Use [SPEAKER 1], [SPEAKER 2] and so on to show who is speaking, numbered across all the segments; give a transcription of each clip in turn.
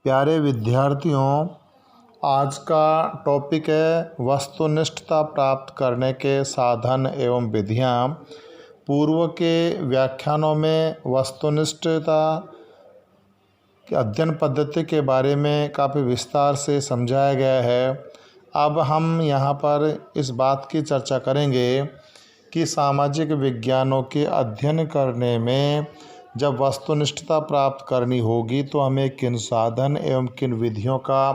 [SPEAKER 1] प्यारे विद्यार्थियों, आज का टॉपिक है वस्तुनिष्ठता प्राप्त करने के साधन एवं विधियाँ। पूर्व के व्याख्यानों में वस्तुनिष्ठता की अध्ययन पद्धति के बारे में काफ़ी विस्तार से समझाया गया है। अब हम यहाँ पर इस बात की चर्चा करेंगे कि सामाजिक विज्ञानों के अध्ययन करने में जब वस्तुनिष्ठता प्राप्त करनी होगी तो हमें किन साधन एवं किन विधियों का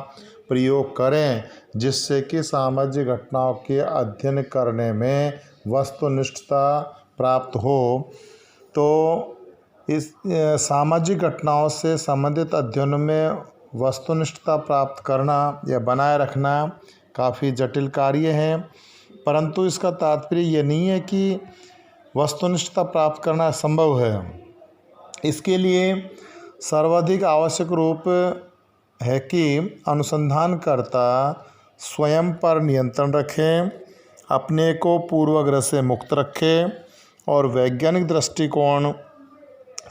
[SPEAKER 1] प्रयोग करें जिससे कि सामाजिक घटनाओं के अध्ययन करने में वस्तुनिष्ठता प्राप्त हो। तो इस सामाजिक घटनाओं से संबंधित अध्ययनों में वस्तुनिष्ठता प्राप्त करना या बनाए रखना काफ़ी जटिल कार्य है, परंतु इसका तात्पर्य ये नहीं है कि वस्तुनिष्ठता प्राप्त करना संभव है। इसके लिए सर्वाधिक आवश्यक रूप है कि अनुसंधानकर्ता स्वयं पर नियंत्रण रखें, अपने को पूर्वाग्रह से मुक्त रखें और वैज्ञानिक दृष्टिकोण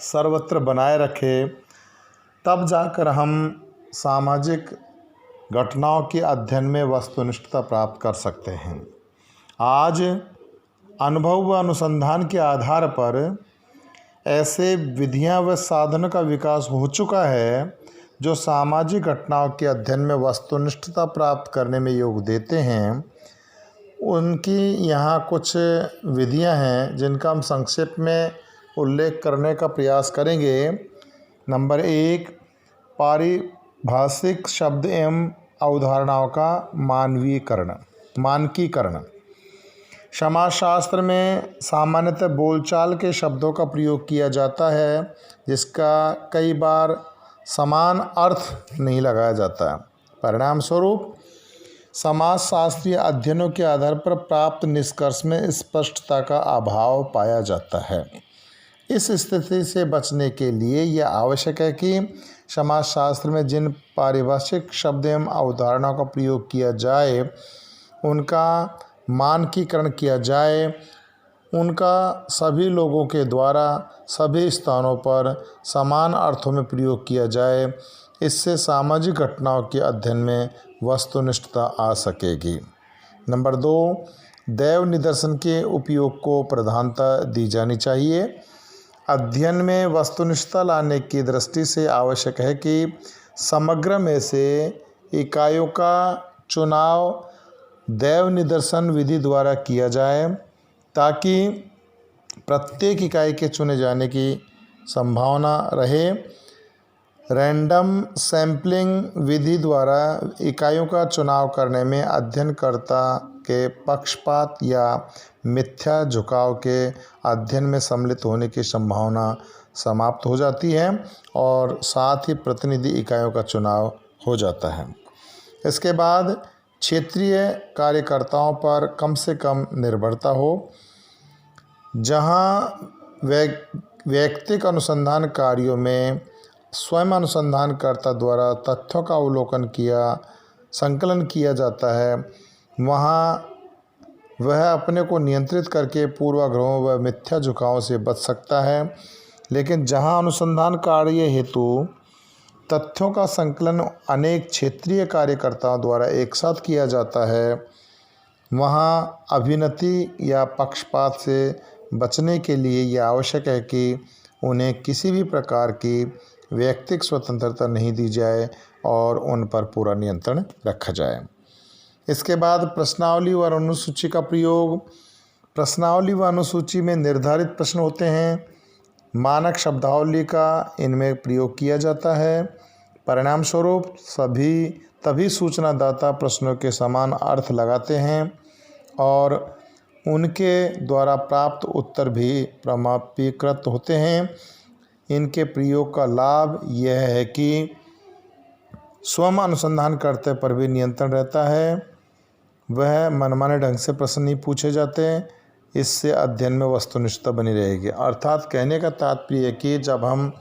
[SPEAKER 1] सर्वत्र बनाए रखें। तब जाकर हम सामाजिक घटनाओं के अध्ययन में वस्तुनिष्ठता प्राप्त कर सकते हैं। आज अनुभव व अनुसंधान के आधार पर ऐसे विधियां व साधनों का विकास हो चुका है जो सामाजिक घटनाओं के अध्ययन में वस्तुनिष्ठता प्राप्त करने में योग देते हैं। उनकी यहाँ कुछ विधियां हैं जिनका हम संक्षेप में उल्लेख करने का प्रयास करेंगे। नंबर 1, पारिभाषिक शब्द एवं अवधारणाओं का मानकीकरण। समाजशास्त्र में सामान्यतः बोलचाल के शब्दों का प्रयोग किया जाता है जिसका कई बार समान अर्थ नहीं लगाया जाता है। परिणाम स्वरूप समाजशास्त्रीय अध्ययनों के आधार पर प्राप्त निष्कर्ष में स्पष्टता का अभाव पाया जाता है। इस स्थिति से बचने के लिए यह आवश्यक है कि समाजशास्त्र में जिन पारिभाषिक शब्द एवं अवधारणाओं का प्रयोग किया जाए उनका मानकीकरण किया जाए, उनका सभी लोगों के द्वारा सभी स्थानों पर समान अर्थों में प्रयोग किया जाए। इससे सामाजिक घटनाओं के अध्ययन में वस्तुनिष्ठता आ सकेगी। नंबर 2, दैव निदर्शन के उपयोग को प्रधानता दी जानी चाहिए। अध्ययन में वस्तुनिष्ठता लाने की दृष्टि से आवश्यक है कि समग्र में से इकाइयों का चुनाव दैव निदर्शन विधि द्वारा किया जाए ताकि प्रत्येक इकाई के चुने जाने की संभावना रहे। रैंडम सैम्पलिंग विधि द्वारा इकाइयों का चुनाव करने में अध्ययनकर्ता के पक्षपात या मिथ्या झुकाव के अध्ययन में सम्मिलित होने की संभावना समाप्त हो जाती है और साथ ही प्रतिनिधि इकाइयों का चुनाव हो जाता है। इसके बाद क्षेत्रीय कार्यकर्ताओं पर कम से कम निर्भरता हो। जहां वैयक्तिक अनुसंधान कार्यों में स्वयं अनुसंधानकर्ता द्वारा तथ्यों का अवलोकन संकलन किया जाता है, वहां वह अपने को नियंत्रित करके पूर्वाग्रहों व मिथ्या झुकावों से बच सकता है। लेकिन जहां अनुसंधान कार्य हेतु तथ्यों का संकलन अनेक क्षेत्रीय कार्यकर्ताओं द्वारा एक साथ किया जाता है, वहां अभिनति या पक्षपात से बचने के लिए यह आवश्यक है कि उन्हें किसी भी प्रकार की वैयक्तिक स्वतंत्रता नहीं दी जाए और उन पर पूरा नियंत्रण रखा जाए। इसके बाद प्रश्नावली व अनुसूची का प्रयोग। प्रश्नावली व अनुसूची में निर्धारित प्रश्न होते हैं। मानक शब्दावली का इनमें प्रयोग किया जाता है। परिणाम स्वरूप तभी सूचनादाता प्रश्नों के समान अर्थ लगाते हैं और उनके द्वारा प्राप्त उत्तर भी प्रमाणीकृत होते हैं। इनके प्रयोग का लाभ यह है कि स्वयं अनुसंधान करते पर भी नियंत्रण रहता है, वह मनमाने ढंग से प्रश्न नहीं पूछे जाते। इससे अध्ययन में वस्तुनिष्ठता बनी रहेगी। अर्थात कहने का तात्पर्य है कि जब हम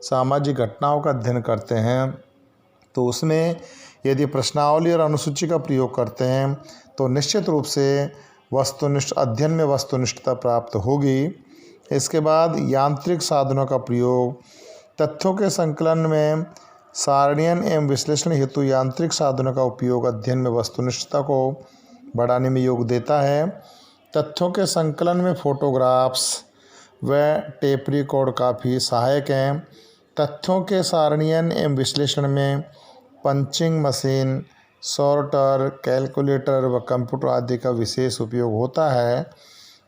[SPEAKER 1] सामाजिक घटनाओं का अध्ययन करते हैं तो उसमें यदि प्रश्नावली और अनुसूची का प्रयोग करते हैं तो निश्चित रूप से अध्ययन में वस्तुनिष्ठता प्राप्त होगी। इसके बाद यांत्रिक साधनों का प्रयोग। तथ्यों के संकलन में सारणीयन एवं विश्लेषण हेतु यांत्रिक साधनों का उपयोग अध्ययन में वस्तुनिष्ठता को बढ़ाने में योग देता है। तथ्यों के संकलन में फोटोग्राफ्स व टेप रिकॉर्ड काफ़ी सहायक हैं। तथ्यों के सारणीयन एवं विश्लेषण में पंचिंग मशीन, सॉर्टर, कैलकुलेटर व कंप्यूटर आदि का विशेष उपयोग होता है।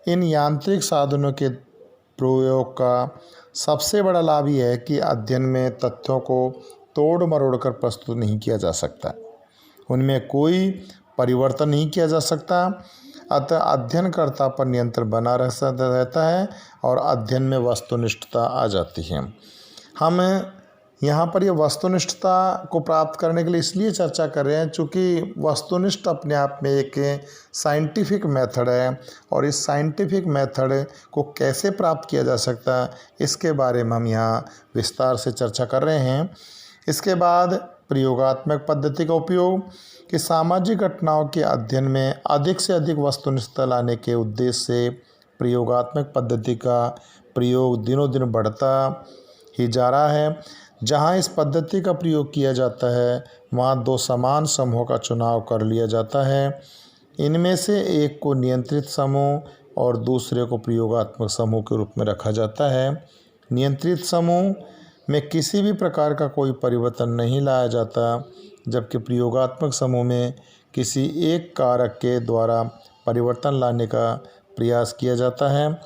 [SPEAKER 1] इन यांत्रिक साधनों के प्रयोग का सबसे बड़ा लाभ यह है कि अध्ययन में तथ्यों को तोड़ मरोड़ कर प्रस्तुत नहीं किया जा सकता, उनमें कोई परिवर्तन नहीं किया जा सकता। अतः अध्ययनकर्ता पर नियंत्रण बना रहता है और अध्ययन में वस्तुनिष्ठता आ जाती है। हम यहाँ पर ये वस्तुनिष्ठता को प्राप्त करने के लिए इसलिए चर्चा कर रहे हैं चूँकि वस्तुनिष्ठ अपने आप में एक साइंटिफिक मेथड है और इस साइंटिफिक मेथड को कैसे प्राप्त किया जा सकता है इसके बारे में हम यहाँ विस्तार से चर्चा कर रहे हैं। इसके बाद प्रयोगात्मक पद्धति का उपयोग कि सामाजिक घटनाओं के अध्ययन में अधिक से अधिक वस्तुनिष्ठता लाने के उद्देश्य से प्रयोगात्मक पद्धति का प्रयोग दिनों दिन बढ़ता ही जा रहा है। जहाँ इस पद्धति का प्रयोग किया जाता है वहाँ दो समान समूहों का चुनाव कर लिया जाता है। इनमें से एक को नियंत्रित समूह और दूसरे को प्रयोगात्मक समूह के रूप में रखा जाता है। नियंत्रित समूह में किसी भी प्रकार का कोई परिवर्तन नहीं लाया जाता, जबकि प्रयोगात्मक समूह में किसी एक कारक के द्वारा परिवर्तन लाने का प्रयास किया जाता है।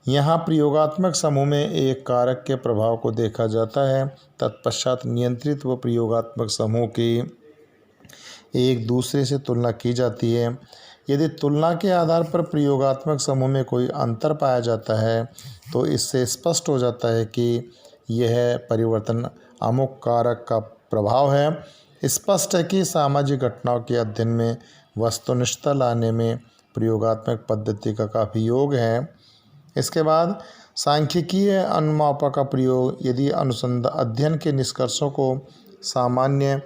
[SPEAKER 1] यहाँ प्रयोगात्मक समूह में एक कारक के प्रभाव को देखा जाता है, तत्पश्चात नियंत्रित व प्रयोगात्मक समूह की एक दूसरे से तुलना की जाती है। यदि तुलना के आधार पर प्रयोगात्मक समूह में कोई अंतर पाया जाता है तो इससे स्पष्ट हो जाता है कि यह परिवर्तन अमुक कारक का प्रभाव है। स्पष्ट है कि सामाजिक घटनाओं के अध्ययन में वस्तुनिष्ठता लाने में प्रयोगात्मक पद्धति का काफ़ी योग है। इसके बाद सांख्यिकीय अनुमापों का प्रयोग यदि अनुसंधान अध्ययन के निष्कर्षों को सामान्य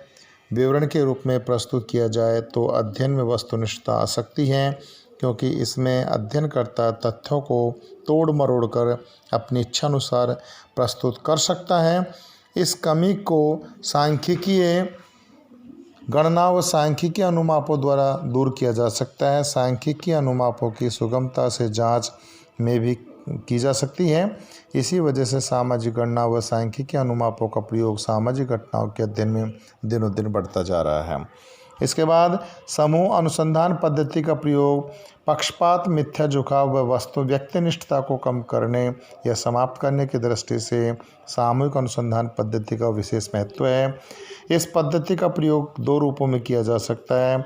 [SPEAKER 1] विवरण के रूप में प्रस्तुत किया जाए तो अध्ययन में वस्तुनिष्ठता आ सकती है, क्योंकि इसमें अध्ययनकर्ता तथ्यों को तोड़ मरोड़ कर अपनी इच्छानुसार प्रस्तुत कर सकता है। इस कमी को सांख्यिकीय गणना व सांख्यिकीय अनुमापों द्वारा दूर किया जा सकता है। सांख्यिकीय अनुमापों की सुगमता से जांच में भी की जा सकती है। इसी वजह से सामाजिक गणना व सांख्यिकीय अनुमापों का प्रयोग सामाजिक घटनाओं के अध्ययन में दिनों दिन बढ़ता जा रहा है। इसके बाद समूह अनुसंधान पद्धति का प्रयोग पक्षपात, मिथ्या झुकाव व वस्तु व्यक्तिनिष्ठता को कम करने या समाप्त करने की दृष्टि से सामूहिक अनुसंधान पद्धति का विशेष महत्व है। इस पद्धति का प्रयोग दो रूपों में किया जा सकता है।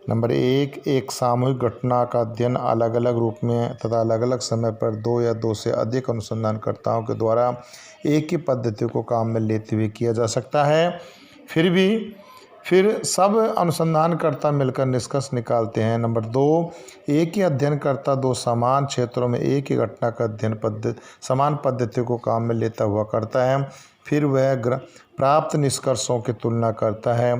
[SPEAKER 1] नंबर एक सामूहिक घटना का अध्ययन अलग अलग रूप में तथा अलग अलग समय पर दो या दो से अधिक अनुसंधानकर्ताओं के द्वारा एक ही पद्धति को काम में लेते हुए किया जा सकता है। फिर सब अनुसंधानकर्ता मिलकर निष्कर्ष निकालते हैं। नंबर दो, एक ही अध्ययनकर्ता दो समान क्षेत्रों में एक ही घटना का अध्ययन समान पद्धति को काम में लेता हुआ करता है। फिर वह प्राप्त निष्कर्षों की तुलना करता है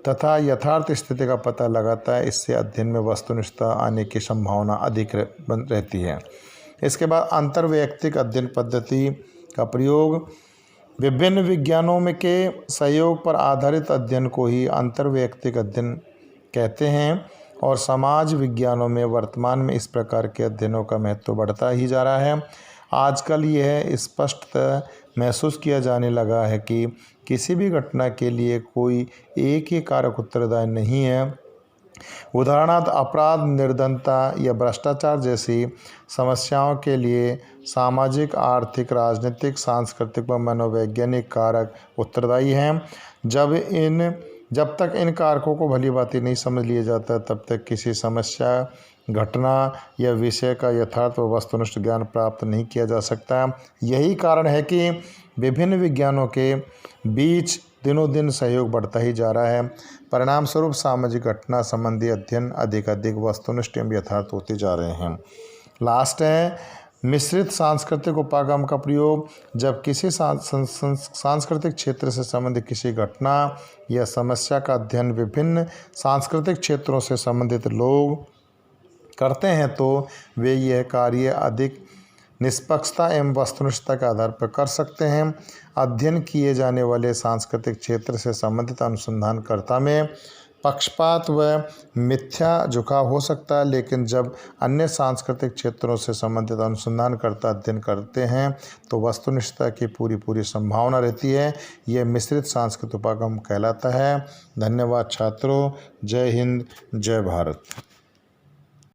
[SPEAKER 1] तथा यथार्थ स्थिति का पता लगाता है। इससे अध्ययन में वस्तुनिष्ठता आने की संभावना अधिक रहती है। इसके बाद अंतर्वैयक्तिक अध्ययन पद्धति का प्रयोग विभिन्न विज्ञानों में के सहयोग पर आधारित अध्ययन को ही अंतर्वैयक्तिक अध्ययन कहते हैं और समाज विज्ञानों में वर्तमान में इस प्रकार के अध्ययनों का महत्व बढ़ता ही जा रहा है। आजकल यह स्पष्टतः महसूस किया जाने लगा है कि किसी भी घटना के लिए कोई एक ही कारक उत्तरदायी नहीं है। उदाहरणार्थ अपराध, निर्धनता या भ्रष्टाचार जैसी समस्याओं के लिए सामाजिक, आर्थिक, राजनीतिक, सांस्कृतिक व मनोवैज्ञानिक कारक उत्तरदायी हैं। जब तक इन कारकों को भली भांति नहीं समझ लिया जाता तब तक किसी समस्या, घटना या विषय का यथार्थ व वस्तुनिष्ठ ज्ञान प्राप्त नहीं किया जा सकता। यही कारण है कि विभिन्न विज्ञानों के बीच दिनों दिन सहयोग बढ़ता ही जा रहा है। परिणाम स्वरूप सामाजिक घटना संबंधी अध्ययन अधिक वस्तुनिष्ठ एवं यथार्थ होते जा रहे हैं। लास्ट है मिश्रित सांस्कृतिक उपागम का प्रयोग। जब किसी सांस्कृतिक क्षेत्र से संबंधित किसी घटना या समस्या का अध्ययन विभिन्न सांस्कृतिक क्षेत्रों से संबंधित लोग करते हैं तो वे यह कार्य अधिक निष्पक्षता एवं वस्तुनिष्ठता के आधार पर कर सकते हैं। अध्ययन किए जाने वाले सांस्कृतिक क्षेत्र से संबंधित अनुसंधानकर्ता में पक्षपात व मिथ्या झुकाव हो सकता है, लेकिन जब अन्य सांस्कृतिक क्षेत्रों से संबंधित अनुसंधानकर्ता अध्ययन करते हैं तो वस्तुनिष्ठता की पूरी संभावना रहती है। यह मिश्रित सांस्कृतिक उपागम कहलाता है। धन्यवाद छात्रों। जय हिंद, जय भारत।